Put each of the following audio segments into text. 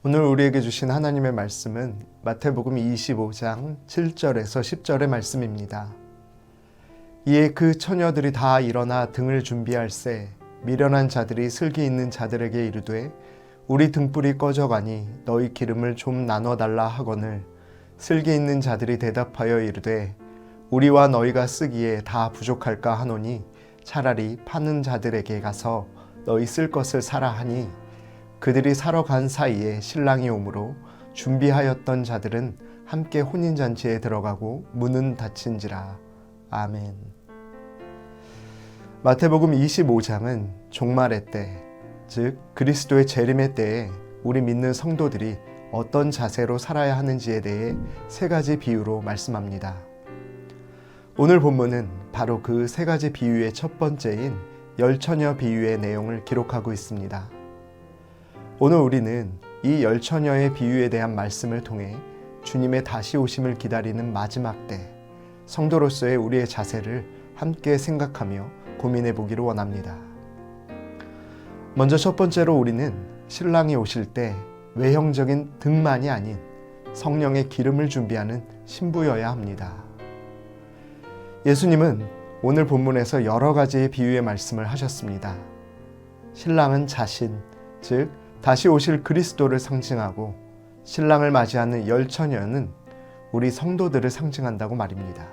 오늘 우리에게 주신 하나님의 말씀은 마태복음 25장 7절에서 10절의 말씀입니다. 이에 그 처녀들이 다 일어나 등을 준비할새 미련한 자들이 슬기 있는 자들에게 이르되 우리 등불이 꺼져가니 너희 기름을 좀 나눠달라 하거늘 슬기 있는 자들이 대답하여 이르되 우리와 너희가 쓰기에 다 부족할까 하노니 차라리 파는 자들에게 가서 너희 쓸 것을 사라 하니 그들이 사러 간 사이에 신랑이 오므로 준비하였던 자들은 함께 혼인잔치에 들어가고 문은 닫힌지라. 아멘. 마태복음 25장은 종말의 때, 즉 그리스도의 재림의 때에 우리 믿는 성도들이 어떤 자세로 살아야 하는지에 대해 세 가지 비유로 말씀합니다. 오늘 본문은 바로 그 세 가지 비유의 첫 번째인 열처녀 비유의 내용을 기록하고 있습니다. 오늘 우리는 이 열처녀의 비유에 대한 말씀을 통해 주님의 다시 오심을 기다리는 마지막 때, 성도로서의 우리의 자세를 함께 생각하며 고민해 보기를 원합니다. 먼저 첫 번째로 우리는 신랑이 오실 때 외형적인 등만이 아닌 성령의 기름을 준비하는 신부여야 합니다. 예수님은 오늘 본문에서 여러 가지의 비유의 말씀을 하셨습니다. 신랑은 자신, 즉 다시 오실 그리스도를 상징하고 신랑을 맞이하는 열처녀는 우리 성도들을 상징한다고 말입니다.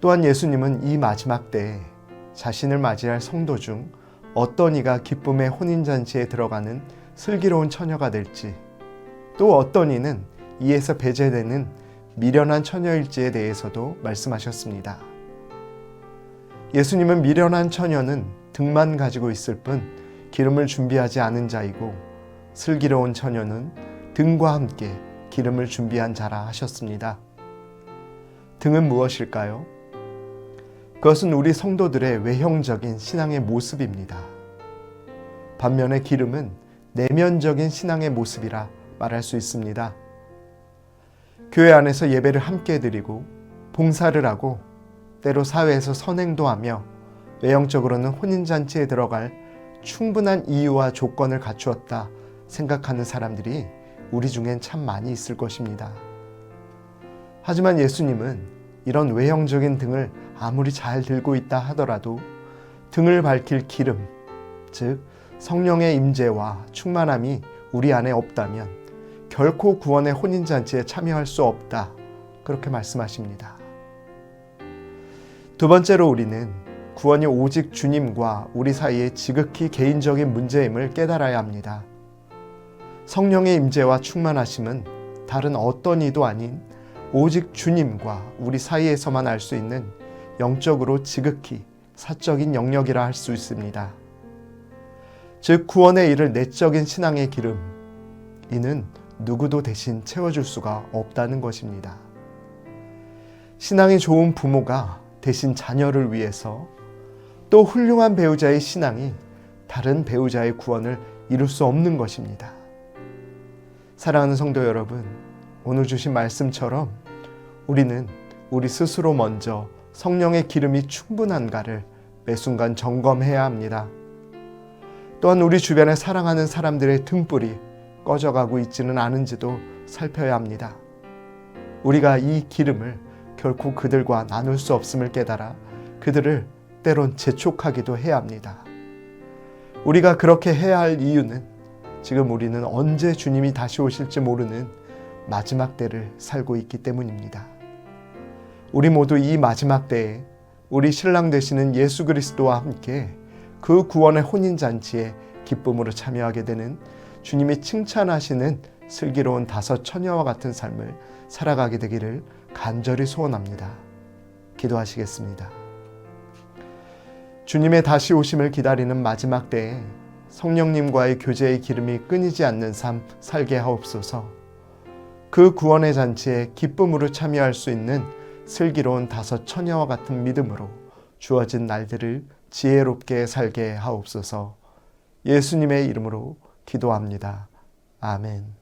또한 예수님은 이 마지막 때에 자신을 맞이할 성도 중 어떤 이가 기쁨의 혼인잔치에 들어가는 슬기로운 처녀가 될지, 또 어떤 이는 이에서 배제되는 미련한 처녀일지에 대해서도 말씀하셨습니다. 예수님은 미련한 처녀는 등만 가지고 있을 뿐 기름을 준비하지 않은 자이고 슬기로운 처녀는 등과 함께 기름을 준비한 자라 하셨습니다. 등은 무엇일까요? 그것은 우리 성도들의 외형적인 신앙의 모습입니다. 반면에 기름은 내면적인 신앙의 모습이라 말할 수 있습니다. 교회 안에서 예배를 함께 드리고 봉사를 하고 때로 사회에서 선행도 하며 외형적으로는 혼인잔치에 들어갈 충분한 이유와 조건을 갖추었다 생각하는 사람들이 우리 중엔 참 많이 있을 것입니다. 하지만 예수님은 이런 외형적인 등을 아무리 잘 들고 있다 하더라도 등을 밝힐 기름, 즉 성령의 임재와 충만함이 우리 안에 없다면 결코 구원의 혼인잔치에 참여할 수 없다, 그렇게 말씀하십니다. 두 번째로 우리는 구원이 오직 주님과 우리 사이의 지극히 개인적인 문제임을 깨달아야 합니다. 성령의 임재와 충만하심은 다른 어떤 이도 아닌 오직 주님과 우리 사이에서만 알 수 있는 영적으로 지극히 사적인 영역이라 할 수 있습니다. 즉 구원에 이를 내적인 신앙의 기름, 이는 누구도 대신 채워줄 수가 없다는 것입니다. 신앙이 좋은 부모가 대신 자녀를 위해서, 또 훌륭한 배우자의 신앙이 다른 배우자의 구원을 이룰 수 없는 것입니다. 사랑하는 성도 여러분, 오늘 주신 말씀처럼 우리는 우리 스스로 먼저 성령의 기름이 충분한가를 매 순간 점검해야 합니다. 또한 우리 주변에 사랑하는 사람들의 등불이 꺼져가고 있지는 않은지도 살펴야 합니다. 우리가 이 기름을 결코 그들과 나눌 수 없음을 깨달아 그들을 때론 재촉하기도 해야 합니다. 우리가 그렇게 해야 할 이유는 지금 우리는 언제 주님이 다시 오실지 모르는 마지막 때를 살고 있기 때문입니다. 우리 모두 이 마지막 때에 우리 신랑 되시는 예수 그리스도와 함께 그 구원의 혼인잔치에 기쁨으로 참여하게 되는 주님이 칭찬하시는 슬기로운 다섯 처녀와 같은 삶을 살아가게 되기를 간절히 소원합니다. 기도하시겠습니다. 주님의 다시 오심을 기다리는 마지막 때에 성령님과의 교제의 기름이 끊이지 않는 삶 살게 하옵소서. 그 구원의 잔치에 기쁨으로 참여할 수 있는 슬기로운 다섯 처녀와 같은 믿음으로 주어진 날들을 지혜롭게 살게 하옵소서. 예수님의 이름으로 기도합니다. 아멘.